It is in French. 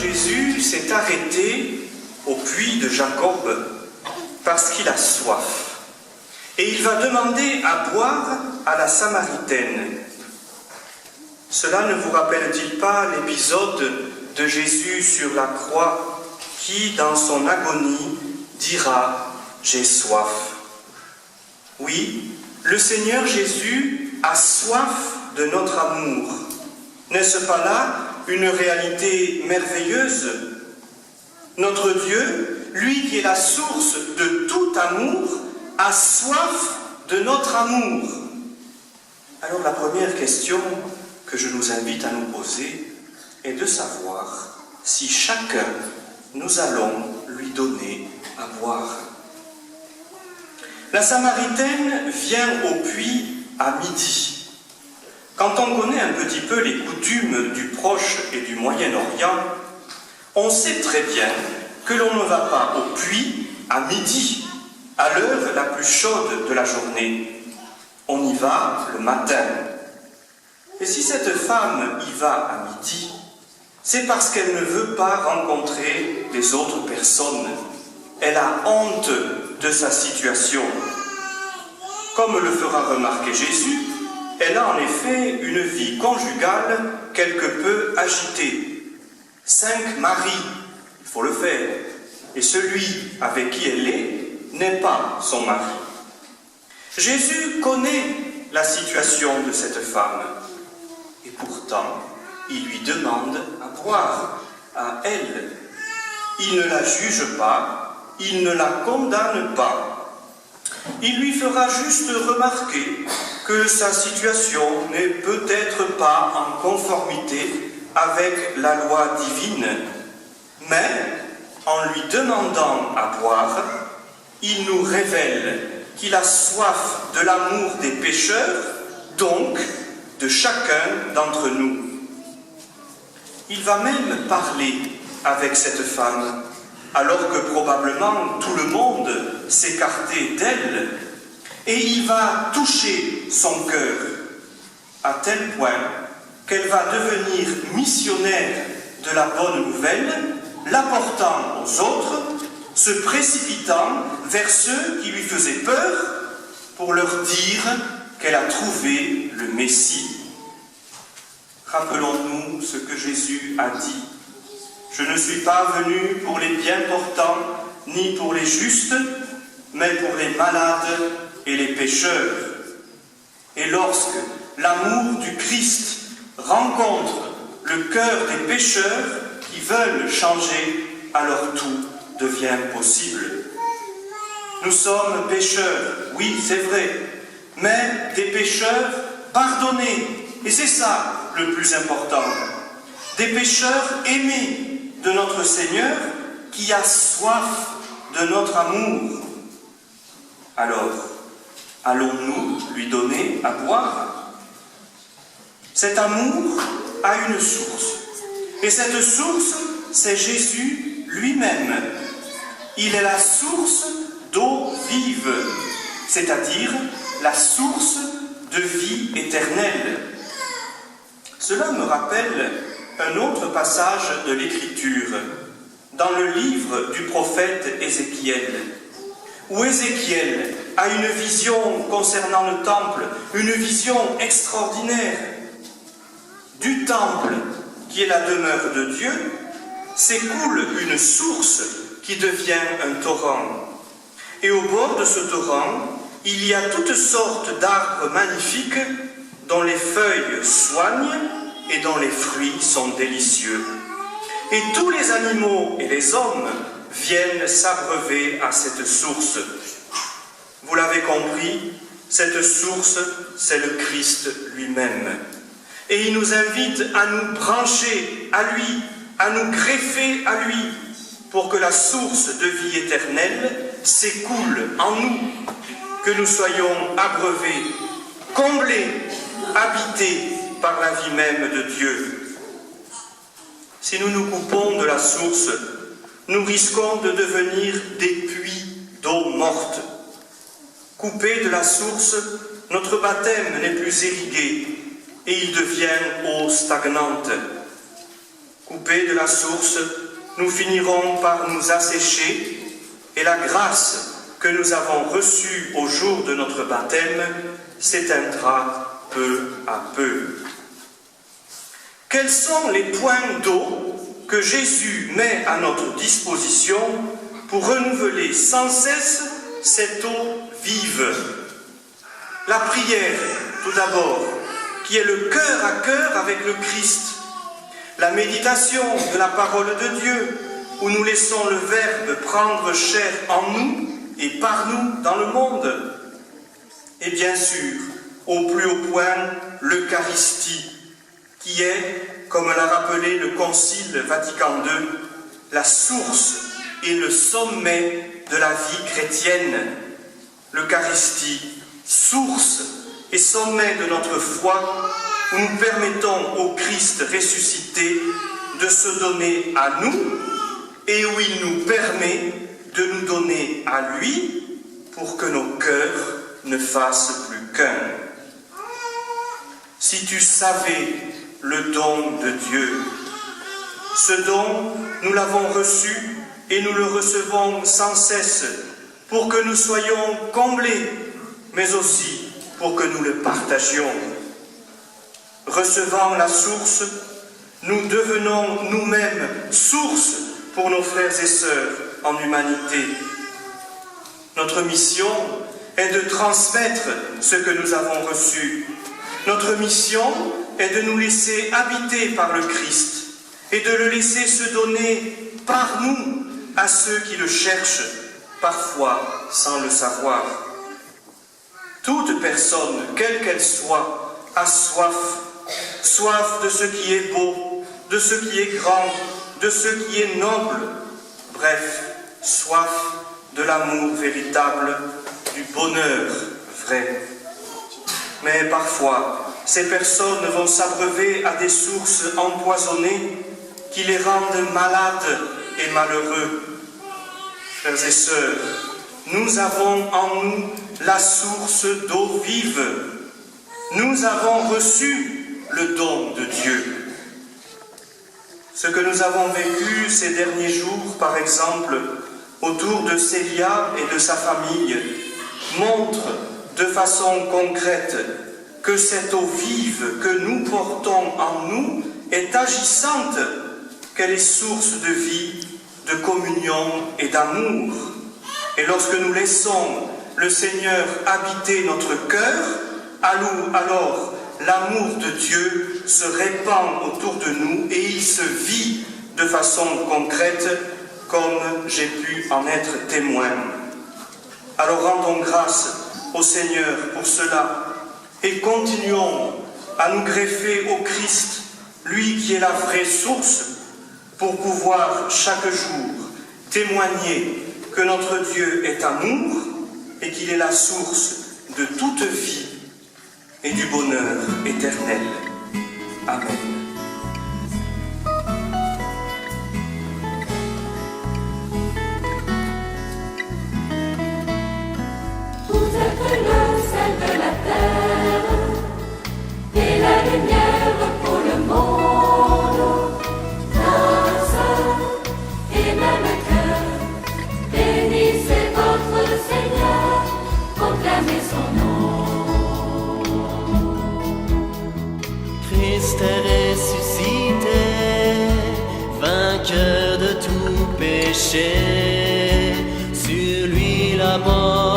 Jésus s'est arrêté au puits de Jacob parce qu'il a soif. Et il va demander à boire à la Samaritaine. Cela ne vous rappelle-t-il pas l'épisode de Jésus sur la croix qui, dans son agonie, dira « J'ai soif ». Oui, le Seigneur Jésus a soif de notre amour. N'est-ce pas là une réalité merveilleuse? Notre Dieu, lui qui est la source de tout amour, a soif de notre amour. Alors la première question que je nous invite à nous poser est de savoir si chacun nous allons lui donner à boire. La Samaritaine vient au puits à midi. Quand on connaît un petit peu les coutumes du Proche et du Moyen-Orient, on sait très bien que l'on ne va pas au puits à midi, à l'heure la plus chaude de la journée. On y va le matin. Et si cette femme y va à midi, c'est parce qu'elle ne veut pas rencontrer les autres personnes. Elle a honte de sa situation. Comme le fera remarquer Jésus, elle a en effet une vie conjugale quelque peu agitée. 5 maris, il faut le faire, et celui avec qui elle est n'est pas son mari. Jésus connaît la situation de cette femme, et pourtant, il lui demande à boire, à elle. Il ne la juge pas, il ne la condamne pas. Il lui fera juste remarquer que sa situation n'est peut-être pas en conformité avec la loi divine, mais en lui demandant à boire, il nous révèle qu'il a soif de l'amour des pécheurs, donc de chacun d'entre nous. Il va même parler avec cette femme, alors que probablement tout le monde s'écartait d'elle, et il va toucher son cœur, à tel point qu'elle va devenir missionnaire de la bonne nouvelle, l'apportant aux autres, se précipitant vers ceux qui lui faisaient peur pour leur dire qu'elle a trouvé le Messie. Rappelons-nous ce que Jésus a dit. Je ne suis pas venu pour les bien portants, ni pour les justes, mais pour les malades et les pécheurs. Et lorsque l'amour du Christ rencontre le cœur des pécheurs qui veulent changer, alors tout devient possible. Nous sommes pécheurs, oui, c'est vrai, mais des pécheurs pardonnés. Et c'est ça le plus important. Des pécheurs aimés de notre Seigneur qui a soif de notre amour. Alors, allons-nous lui donner à boire? Cet amour a une source. Et cette source, c'est Jésus lui-même. Il est la source d'eau vive, c'est-à-dire la source de vie éternelle. Cela me rappelle un autre passage de l'Écriture, dans le livre du prophète Ézéchiel, où Ézéchiel a une vision concernant le temple, une vision extraordinaire. Du temple, qui est la demeure de Dieu, s'écoule une source qui devient un torrent. Et au bord de ce torrent, il y a toutes sortes d'arbres magnifiques dont les feuilles soignent et dont les fruits sont délicieux. Et tous les animaux et les hommes viennent s'abreuver à cette source. Vous l'avez compris, cette source, c'est le Christ lui-même. Et il nous invite à nous brancher à lui, à nous greffer à lui, pour que la source de vie éternelle s'écoule en nous, que nous soyons abreuvés, comblés, habités par la vie même de Dieu. Si nous nous coupons de la source, nous risquons de devenir des puits d'eau morte. Coupés de la source, notre baptême n'est plus irrigué et il devient eau stagnante. Coupés de la source, nous finirons par nous assécher et la grâce que nous avons reçue au jour de notre baptême s'éteindra peu à peu. Quels sont les points d'eau que Jésus met à notre disposition pour renouveler sans cesse cette eau vive? La prière, tout d'abord, qui est le cœur à cœur avec le Christ. La méditation de la parole de Dieu, où nous laissons le Verbe prendre chair en nous et par nous dans le monde. Et bien sûr, au plus haut point, l'Eucharistie, qui est, comme l'a rappelé le Concile Vatican II, la source et le sommet de la vie chrétienne. L'Eucharistie, source et sommet de notre foi, où nous permettons au Christ ressuscité de se donner à nous et où il nous permet de nous donner à lui pour que nos cœurs ne fassent plus qu'un. Si tu savais le don de Dieu, ce don, nous l'avons reçu et nous le recevons sans cesse pour que nous soyons comblés, mais aussi pour que nous le partagions. Recevant la source, nous devenons nous-mêmes source pour nos frères et sœurs en humanité. Notre mission est de transmettre ce que nous avons reçu. Notre mission est de nous laisser habiter par le Christ et de le laisser se donner par nous à ceux qui le cherchent, parfois sans le savoir. Toute personne, quelle qu'elle soit, a soif. Soif de ce qui est beau, de ce qui est grand, de ce qui est noble. Bref, soif de l'amour véritable, du bonheur vrai. Mais parfois, ces personnes vont s'abreuver à des sources empoisonnées qui les rendent malades et malheureux. Frères et sœurs, nous avons en nous la source d'eau vive. Nous avons reçu le don de Dieu. Ce que nous avons vécu ces derniers jours, par exemple, autour de Célia et de sa famille, montre de façon concrète que cette eau vive que nous portons en nous est agissante, qu'elle est source de vie, de communion et d'amour. Et lorsque nous laissons le Seigneur habiter notre cœur, alors l'amour de Dieu se répand autour de nous et il se vit de façon concrète comme j'ai pu en être témoin. Alors rendons grâce au Seigneur pour cela et continuons à nous greffer au Christ, lui qui est la vraie source, pour pouvoir chaque jour témoigner que notre Dieu est amour et qu'il est la source de toute vie et du bonheur éternel. Amen. Vous êtes le sel de la terre et la lumière pour le monde. Grâce et même cœur, bénissez votre Seigneur, proclamez son nom. Christ est ressuscité, vainqueur de tout péché, sur lui la mort